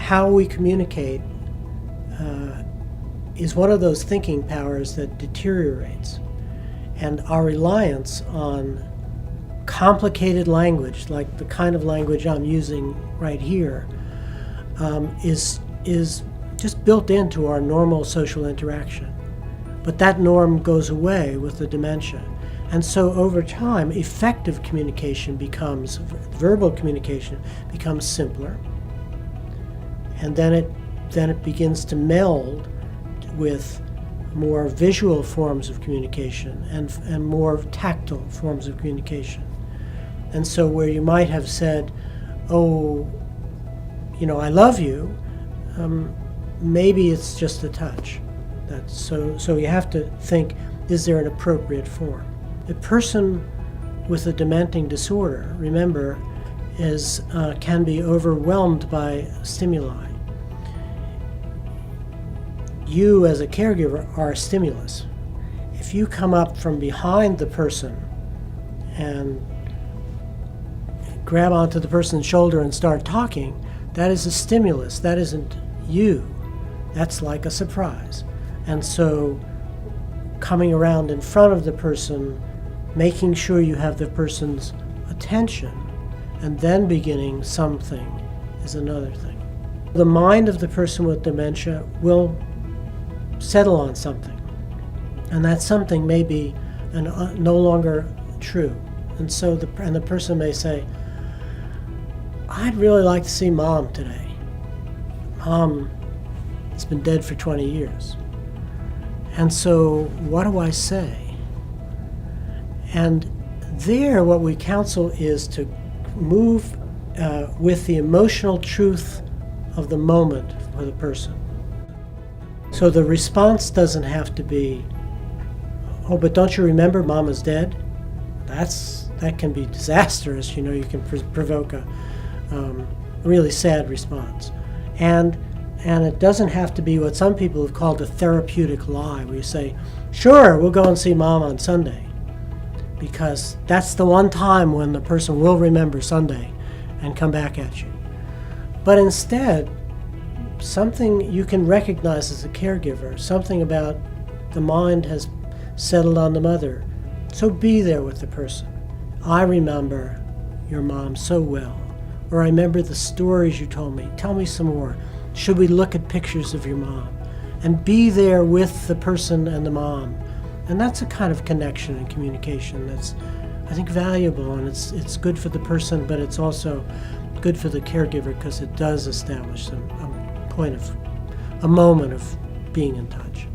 how we communicate is one of those thinking powers that deteriorates. And our reliance on complicated language, like the kind of language I'm using right here, is just built into our normal social interaction. But that norm goes away with the dementia. And so over time, effective communication becomes, verbal communication becomes simpler. And then it begins to meld with more visual forms of communication and more tactile forms of communication. And so where you might have said, oh, I love you, maybe it's just a touch. So you have to think, is there an appropriate form? A person with a dementing disorder, remember, can be overwhelmed by stimuli. You as a caregiver are a stimulus. If you come up from behind the person and grab onto the person's shoulder and start talking, that is a stimulus. That isn't you. That's like a surprise. And so coming around in front of the person, making sure you have the person's attention, and then beginning something is another thing. The mind of the person with dementia will settle on something, and that something may be no longer true. And so the person may say, I'd really like to see Mom today. Mom has been dead for 20 years. And so what do I say? And there what we counsel is to move with the emotional truth of the moment for the person. So the response doesn't have to be, oh, but don't you remember Mama's dead? That can be disastrous. You can provoke a really sad response. And it doesn't have to be what some people have called a therapeutic lie, where you say, sure, we'll go and see Mom on Sunday, because that's the one time when the person will remember Sunday and come back at you. But instead, something you can recognize as a caregiver, something about the mind has settled on the mother. So be there with the person. I remember your mom so well, or I remember the stories you told me. Tell me some more. Should we look at pictures of your mom? And be there with the person and the mom. And that's a kind of connection and communication that's, I think, valuable, and it's good for the person, but it's also good for the caregiver because it does establish a moment of being in touch.